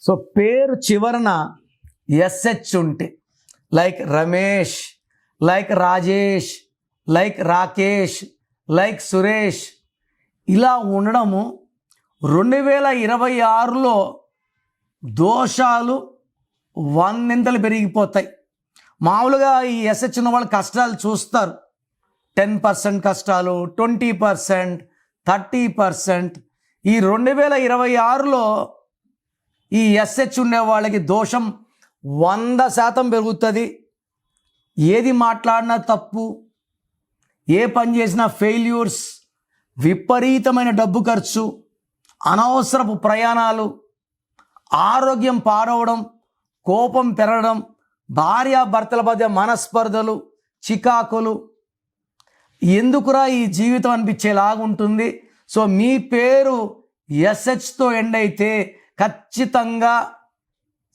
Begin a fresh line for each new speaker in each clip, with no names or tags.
So పేరు చివరన SH ఉంటే like Ramesh, like Rajesh, like Rakesh, like Suresh ఇలా ఉండడము 2026లో దోషాలు 100 పెరిగిపోతాయి. మామూలుగా ఈ ఎస్హెచ్ ఉన్న వాళ్ళు కష్టాలు చూస్తారు. 10% కష్టాలు, 20%, 30%. ఈ 2026లో ఈ ఎస్హెచ్ ఉండే వాళ్ళకి దోషం 100% పెరుగుతుంది. ఏది మాట్లాడినా తప్పు, ఏ పని చేసినా ఫెయిల్యూర్స్, విపరీతమైన డబ్బు ఖర్చు, అనవసరపు ప్రయాణాలు, ఆరోగ్యం పాడవడం, కోపం పెరగడం, భార్యాభర్తల మధ్య మనస్పర్ధలు, చికాకులు, ఎందుకురా ఈ జీవితం అనిపించేలాగుంటుంది. సో మీ పేరు ఎస్హెచ్తో ఎండ్ అయితే ఖచ్చితంగా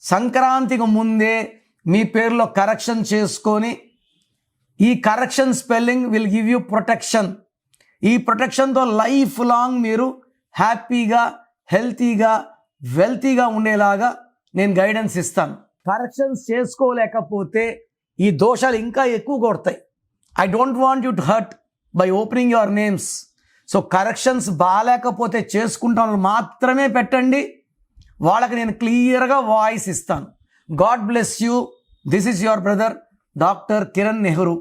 సంక్రాంతికి ముందే మీ పేరులో కరెక్షన్ చేసుకొని, ఈ correction spelling will give you protection. ఈ ప్రొటెక్షన్తో లైఫ్ లాంగ్ మీరు హ్యాపీగా, హెల్తీగా, వెల్తీగా ఉండేలాగా నేను గైడెన్స్ ఇస్తాను. కరెక్షన్స్ చేసుకోలేకపోతే ఈ దోషాలు ఇంకా ఎక్కువ కొడతాయి. I don't want you to hurt by opening your names. So corrections బాగాలేకపోతే చేసుకుంటాను మాత్రమే పెట్టండి. వాళ్ళకి నేను క్లియర్గా వాయిస్ ఇస్తాను. God bless you. This is your brother doctor Kiran Nehru.